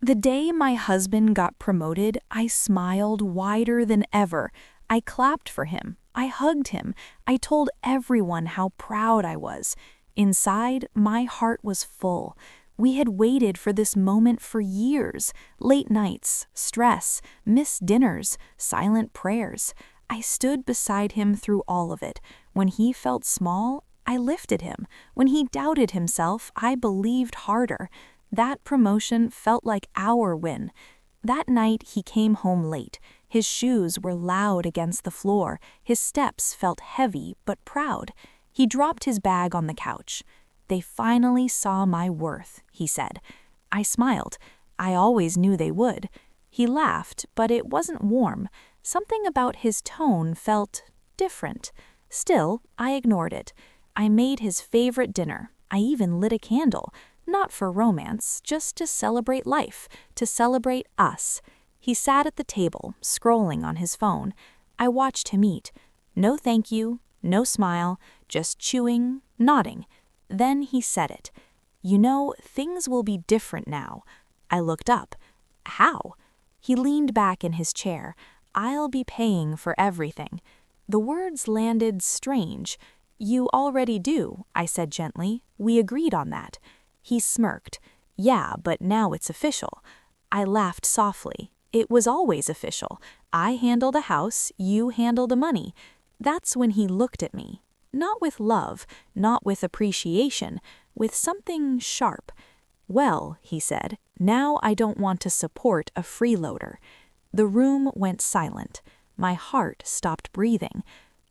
The day my husband got promoted, I smiled wider than ever. I clapped for him. I hugged him. I told everyone how proud I was. Inside, my heart was full. We had waited for this moment for years. Late nights, stress, missed dinners, silent prayers. I stood beside him through all of it. When he felt small, I lifted him. When he doubted himself, I believed harder. That promotion felt like our win. That night he came home late. His shoes were loud against the floor. His steps felt heavy but proud. He dropped his bag on the couch. "They finally saw my worth," he said. I smiled. I always knew they would. He laughed, but it wasn't warm. Something about his tone felt different. Still, I ignored it. I made his favorite dinner. I even lit a candle. Not for romance, just to celebrate life, to celebrate us. He sat at the table, scrolling on his phone. I watched him eat. No thank you, no smile, just chewing, nodding. Then he said it. "You know, things will be different now." I looked up. "How?" He leaned back in his chair. "I'll be paying for everything." The words landed strange. "You already do," I said gently. "We agreed on that." He smirked. "Yeah, but now it's official." I laughed softly. "It was always official. I handle the house, you handle the money." That's when he looked at me. Not with love, not with appreciation, with something sharp. "Well," he said, "now I don't want to support a freeloader." The room went silent. My heart stopped breathing.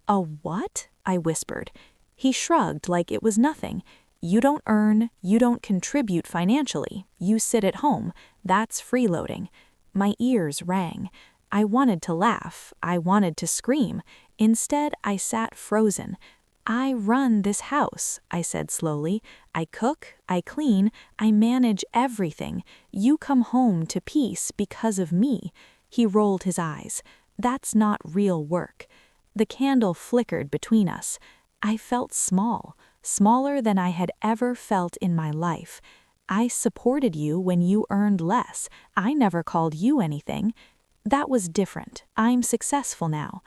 "A what?" I whispered. He shrugged like it was nothing. "You don't earn, you don't contribute financially. You sit at home. That's freeloading." My ears rang. I wanted to laugh. I wanted to scream. Instead, I sat frozen. "I run this house," I said slowly. "I cook, I clean, I manage everything. You come home to peace because of me." He rolled his eyes. "That's not real work." The candle flickered between us. I felt small. Smaller than I had ever felt in my life. "I supported you when you earned less. I never called you anything." That was different. I'm successful now.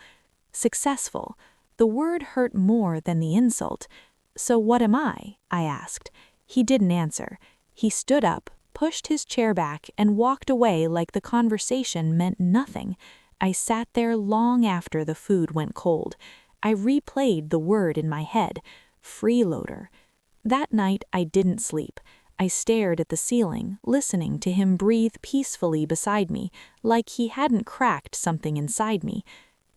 Successful. The word hurt more than the insult. "So what am I?" I asked. He didn't answer. He stood up, pushed his chair back, and walked away like the conversation meant nothing. I sat there long after the food went cold. I replayed the word in my head. Freeloader. That night I didn't sleep. I stared at the ceiling, listening to him breathe peacefully beside me, like he hadn't cracked something inside me.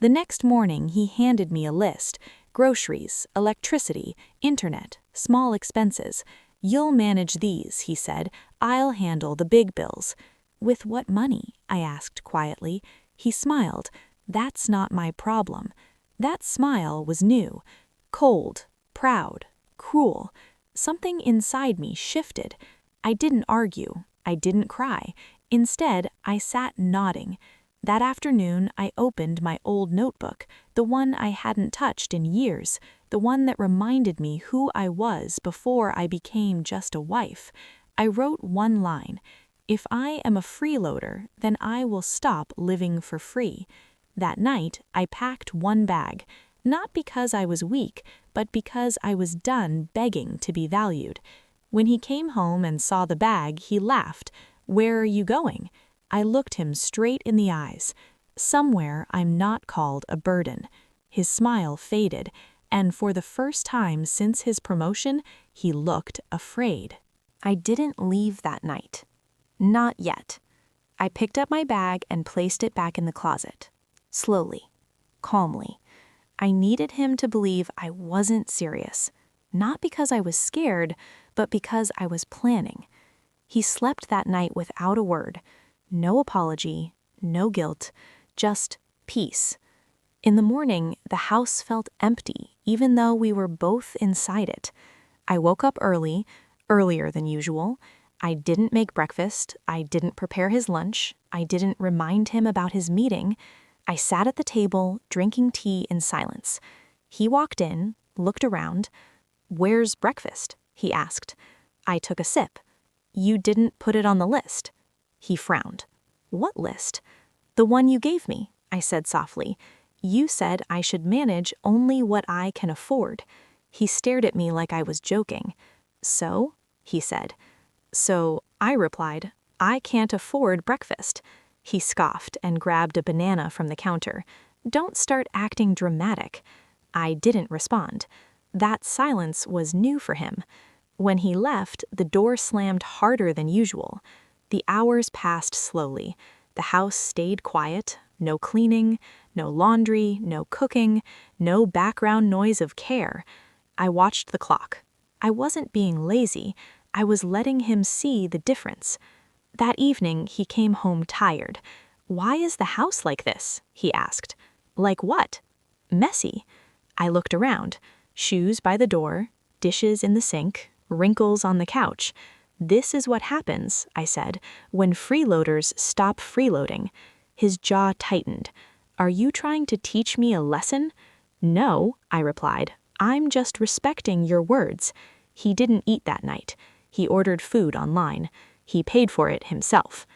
The next morning he handed me a list. Groceries, electricity, internet, small expenses. "You'll manage these," he said. "I'll handle the big bills." "With what money?" I asked quietly. He smiled. "That's not my problem." That smile was new. Cold. Proud, cruel. Something inside me shifted. I didn't argue. I didn't cry. Instead, I sat nodding. That afternoon, I opened my old notebook, the one I hadn't touched in years, the one that reminded me who I was before I became just a wife. I wrote one line. "If I am a freeloader, then I will stop living for free." That night, I packed one bag. Not because I was weak, but because I was done begging to be valued. When he came home and saw the bag, he laughed. "Where are you going?" I looked him straight in the eyes. "Somewhere I'm not called a burden." His smile faded, and for the first time since his promotion, he looked afraid. I didn't leave that night. Not yet. I picked up my bag and placed it back in the closet. Slowly, calmly. I needed him to believe I wasn't serious. Not because I was scared, but because I was planning. He slept that night without a word. No apology, no guilt, just peace. In the morning, the house felt empty, even though we were both inside it. I woke up early, earlier than usual. I didn't make breakfast. I didn't prepare his lunch. I didn't remind him about his meeting. I sat at the table, drinking tea in silence. He walked in, looked around. "Where's breakfast?" he asked. I took a sip. "You didn't put it on the list." He frowned. What list? The one you gave me, I said softly. You said I should manage only what I can afford. He stared at me like I was joking. So? He said. So, I replied, I can't afford breakfast. He scoffed and grabbed a banana from the counter. Don't start acting dramatic. I didn't respond. That silence was new for him. When he left, the door slammed harder than usual. The hours passed slowly. The house stayed quiet. No cleaning, no laundry, no cooking, no background noise of care. I watched the clock. I wasn't being lazy. I was letting him see the difference. That evening, he came home tired. Why is the house like this? He asked. Like what? Messy. I looked around. Shoes by the door, dishes in the sink, wrinkles on the couch. This is what happens, I said, when freeloaders stop freeloading. His jaw tightened. Are you trying to teach me a lesson? No, I replied. I'm just respecting your words. He didn't eat that night. He ordered food online. He paid for it himself.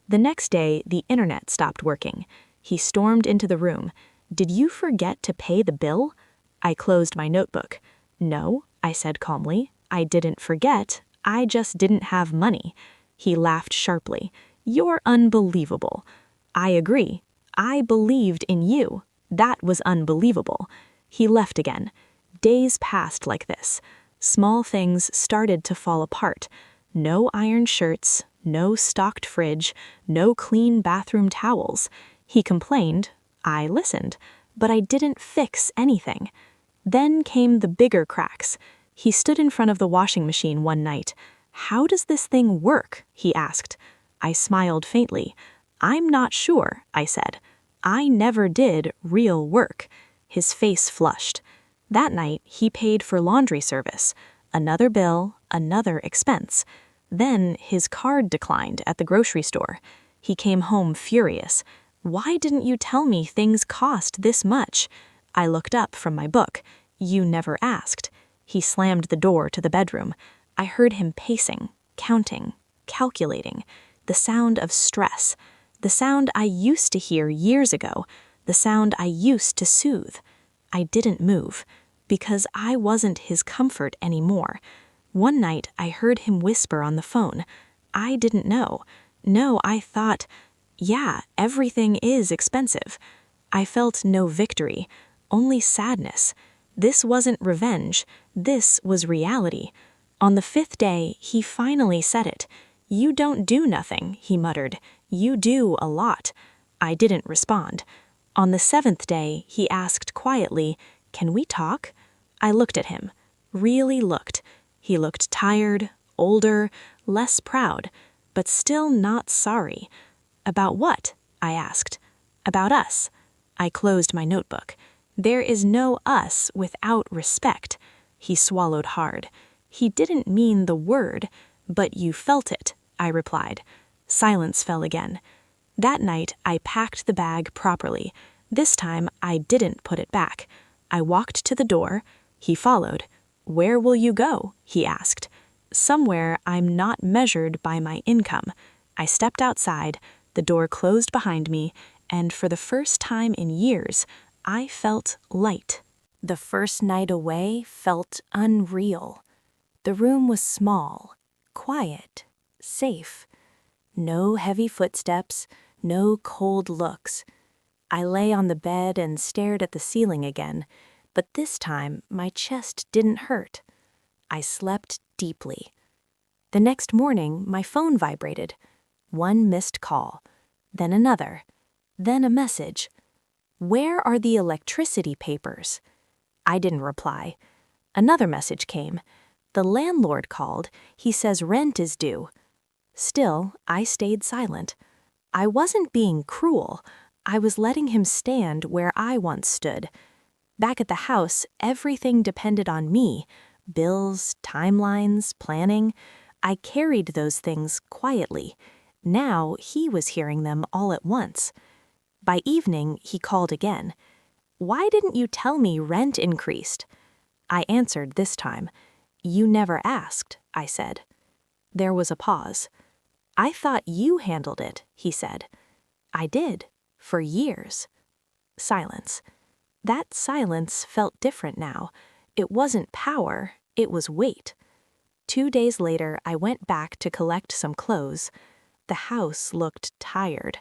The next day, the internet stopped working. He stormed into the room. Did you forget to pay the bill? I closed my notebook. No, I said calmly. I didn't forget. I just didn't have money. He laughed sharply. You're unbelievable. I agree. I believed in you. That was unbelievable. He left again. Days passed like this. Small things started to fall apart. No iron shirts, no stocked fridge, no clean bathroom towels. He complained. I listened, but I didn't fix anything. Then came the bigger cracks. He stood in front of the washing machine one night. How does this thing work? He asked. I smiled faintly. I'm not sure, I said. I never did real work. His face flushed. That night, he paid for laundry service. Another bill, another expense. Then his card declined at the grocery store. He came home furious. Why didn't you tell me things cost this much? I looked up from my book. You never asked. He slammed the door to the bedroom. I heard him pacing, counting, calculating. The sound of stress. The sound I used to hear years ago. The sound I used to soothe. I didn't move, because I wasn't his comfort anymore. One night, I heard him whisper on the phone. I didn't know. No, I thought, yeah, everything is expensive. I felt no victory, only sadness. This wasn't revenge. This was reality. On the 5th day, he finally said it. You don't do nothing, he muttered. You do a lot. I didn't respond. On the 7th day, he asked quietly, Can we talk? I looked at him. Really looked. He looked tired, older, less proud, but still not sorry. About what? I asked. About us. I closed my notebook. There is no us without respect. He swallowed hard. He didn't mean the word, but you felt it, I replied. Silence fell again. That night, I packed the bag properly. This time, I didn't put it back. I walked to the door. He followed. Where will you go? He asked. Somewhere I'm not measured by my income. I stepped outside, the door closed behind me, and for the first time in years, I felt light. The first night away felt unreal. The room was small, quiet, safe. No heavy footsteps, no cold looks. I lay on the bed and stared at the ceiling again, but this time my chest didn't hurt. I slept deeply. The next morning, my phone vibrated. One missed call, then another, then a message. Where are the electricity papers? I didn't reply. Another message came. The landlord called. He says rent is due. Still, I stayed silent. I wasn't being cruel. I was letting him stand where I once stood. Back at the house, everything depended on me. Bills, timelines, planning. I carried those things quietly. Now he was hearing them all at once. By evening, he called again. Why didn't you tell me rent increased? I answered this time. You never asked, I said. There was a pause. "I thought you handled it," he said. "I did, for years." Silence. That silence felt different now. It wasn't power, it was weight. 2 days later, I went back to collect some clothes. The house looked tired.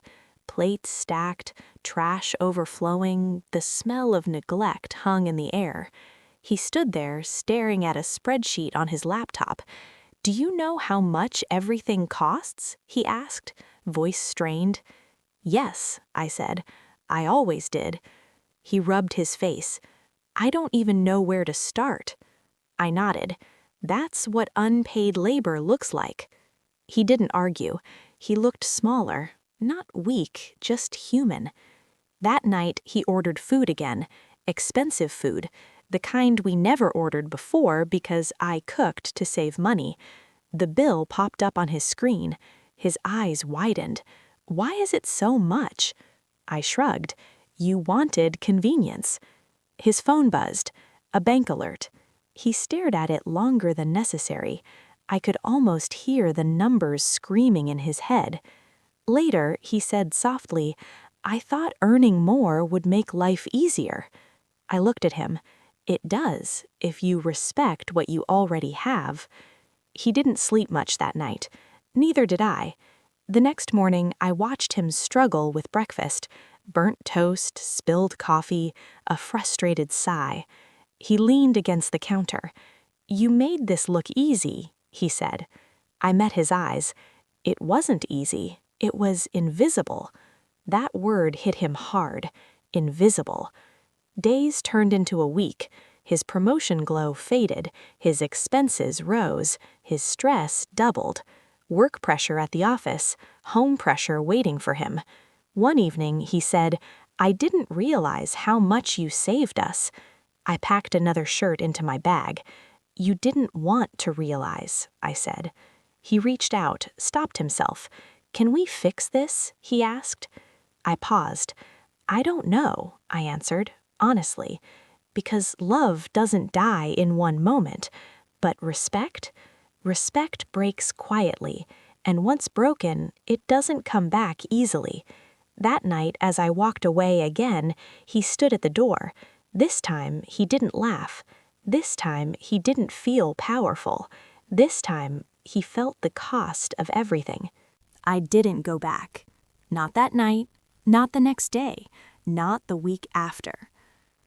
Plates stacked, trash overflowing, the smell of neglect hung in the air. He stood there, staring at a spreadsheet on his laptop. "Do you know how much everything costs?" he asked, voice strained. "Yes," I said. "I always did." He rubbed his face. "I don't even know where to start." I nodded. "That's what unpaid labor looks like." He didn't argue. He looked smaller, not weak, just human. That night, he ordered food again, expensive food, the kind we never ordered before because I cooked to save money. The bill popped up on his screen. His eyes widened. "Why is it so much?" I shrugged. "You wanted convenience." His phone buzzed. A bank alert. He stared at it longer than necessary. I could almost hear the numbers screaming in his head. Later, he said softly, "I thought earning more would make life easier." I looked at him. "It does, if you respect what you already have." He didn't sleep much that night. Neither did I. The next morning, I watched him struggle with breakfast. Burnt toast, spilled coffee, a frustrated sigh. He leaned against the counter. "You made this look easy," he said. I met his eyes. It wasn't easy. It was invisible. That word hit him hard. Invisible. Days turned into a week. His promotion glow faded. His expenses rose. His stress doubled. Work pressure at the office. Home pressure waiting for him. One evening, he said, "I didn't realize how much you saved us." I packed another shirt into my bag. "You didn't want to realize," I said. He reached out, stopped himself. "Can we fix this?" he asked. I paused. "I don't know," I answered, honestly, because love doesn't die in one moment. But respect? Respect breaks quietly, and once broken, it doesn't come back easily. That night, as I walked away again, he stood at the door. This time, he didn't laugh. This time, he didn't feel powerful. This time, he felt the cost of everything. I didn't go back. Not that night, not the next day, not the week after.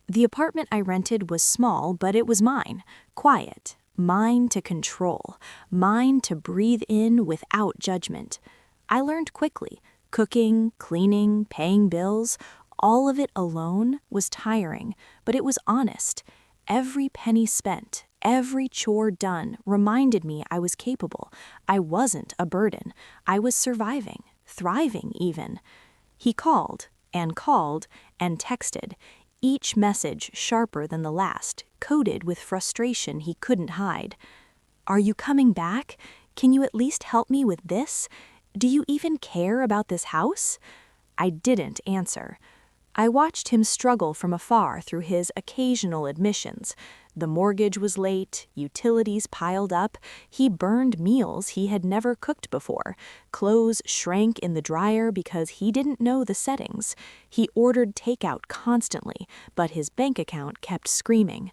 The apartment I rented was small, but it was mine, quiet, mine to control, mine to breathe in without judgment. I learned quickly. Cooking, cleaning, paying bills, all of it alone was tiring, but it was honest. Every penny spent, every chore done reminded me I was capable. I wasn't a burden. I was surviving, thriving even. He called and texted, each message sharper than the last, coated with frustration he couldn't hide. "Are you coming back? Can you at least help me with this? Do you even care about this house?" I didn't answer. I watched him struggle from afar through his occasional admissions. The mortgage was late, utilities piled up, he burned meals he had never cooked before, clothes shrank in the dryer because he didn't know the settings. He ordered takeout constantly, but his bank account kept screaming.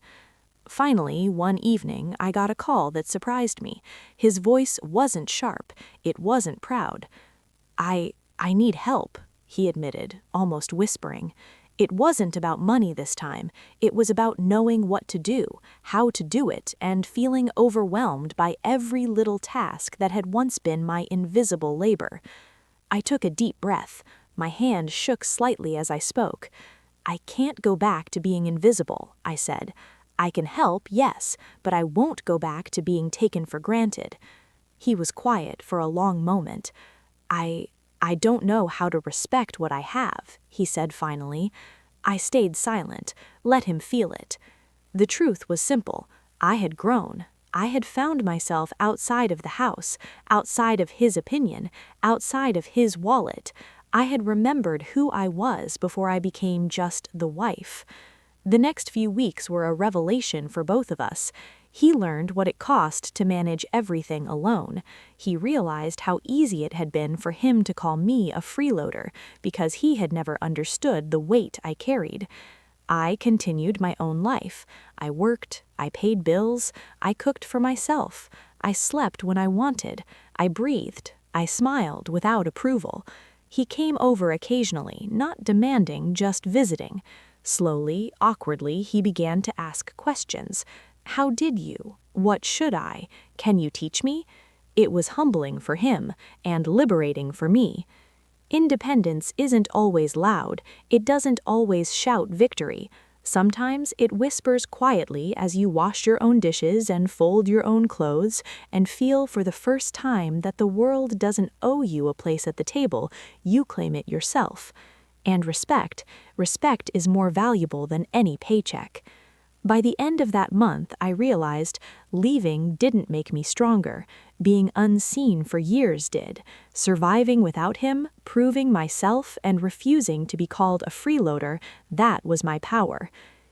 Finally, one evening, I got a call that surprised me. His voice wasn't sharp. It wasn't proud. I need help," he admitted, almost whispering. It wasn't about money this time. It was about knowing what to do, how to do it, and feeling overwhelmed by every little task that had once been my invisible labor. I took a deep breath. My hand shook slightly as I spoke. "I can't go back to being invisible," I said. "I can help, yes, but I won't go back to being taken for granted." He was quiet for a long moment. I don't know how to respect what I have," he said finally. I stayed silent, let him feel it. The truth was simple. I had grown. I had found myself outside of the house, outside of his opinion, outside of his wallet. I had remembered who I was before I became just the wife. The next few weeks were a revelation for both of us. He learned what it cost to manage everything alone. He realized how easy it had been for him to call me a freeloader because he had never understood the weight I carried. I continued my own life. I worked, I paid bills, I cooked for myself, I slept when I wanted, I breathed, I smiled without approval. He came over occasionally, not demanding, just visiting. Slowly, awkwardly, he began to ask questions. How did you? What should I? Can you teach me? It was humbling for him and liberating for me. Independence isn't always loud, it doesn't always shout victory. Sometimes it whispers quietly as you wash your own dishes and fold your own clothes and feel for the first time that the world doesn't owe you a place at the table, you claim it yourself. And respect is more valuable than any paycheck. By the end of that month, I realized leaving didn't make me stronger. Being unseen for years did. Surviving without him, proving myself, and refusing to be called a freeloader, that was my power.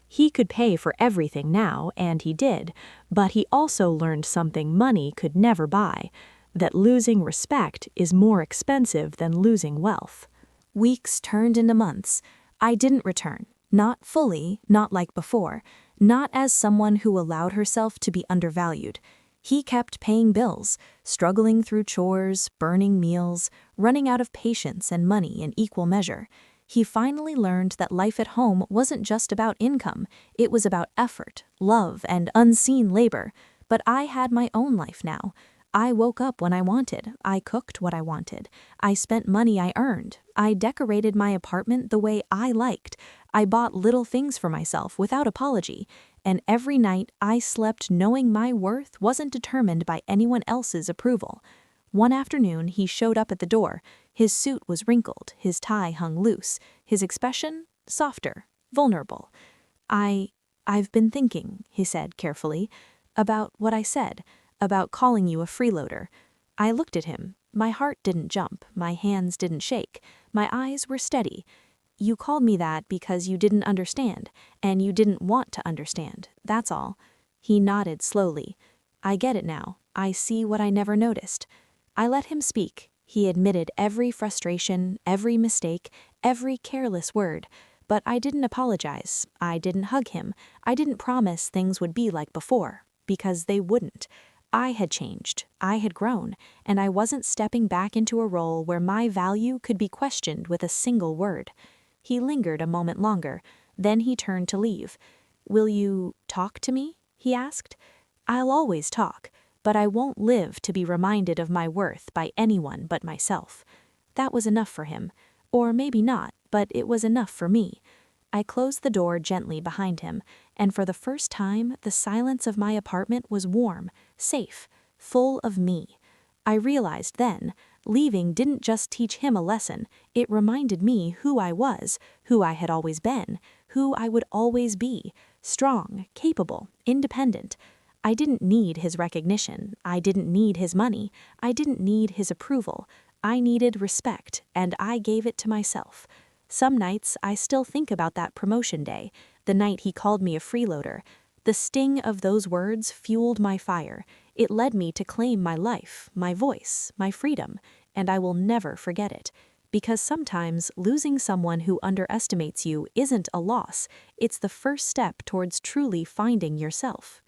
He could pay for everything now, and he did, but he also learned something money could never buy, that losing respect is more expensive than losing wealth. Weeks turned into months. I didn't return. Not fully, not like before, not as someone who allowed herself to be undervalued. He kept paying bills, struggling through chores, burning meals, running out of patience and money in equal measure. He finally learned that life at home wasn't just about income, it was about effort, love, and unseen labor. But I had my own life now. I woke up when I wanted, I cooked what I wanted, I spent money I earned, I decorated my apartment the way I liked, I bought little things for myself without apology, and every night I slept knowing my worth wasn't determined by anyone else's approval. One afternoon he showed up at the door. His suit was wrinkled, his tie hung loose, his expression softer, vulnerable. I've been thinking, he said carefully, about what I said, about calling you a freeloader. I looked at him. My heart didn't jump, my hands didn't shake, my eyes were steady. You called me that because you didn't understand, and you didn't want to understand, that's all. He nodded slowly. I get it now. I see what I never noticed. I let him speak. He admitted every frustration, every mistake, every careless word. But I didn't apologize. I didn't hug him. I didn't promise things would be like before, because they wouldn't. I had changed, I had grown, and I wasn't stepping back into a role where my value could be questioned with a single word. He lingered a moment longer, then he turned to leave. Will you talk to me? He asked. I'll always talk, but I won't live to be reminded of my worth by anyone but myself. That was enough for him. Or maybe not, but it was enough for me. I closed the door gently behind him, and for the first time, the silence of my apartment was warm, safe, full of me. I realized then, leaving didn't just teach him a lesson, it reminded me who I was, who I had always been, who I would always be, strong, capable, independent. I didn't need his recognition, I didn't need his money, I didn't need his approval. I needed respect, and I gave it to myself. Some nights I still think about that promotion day, the night he called me a freeloader. The sting of those words fueled my fire. It led me to claim my life, my voice, my freedom, and I will never forget it. Because sometimes losing someone who underestimates you isn't a loss, it's the first step towards truly finding yourself.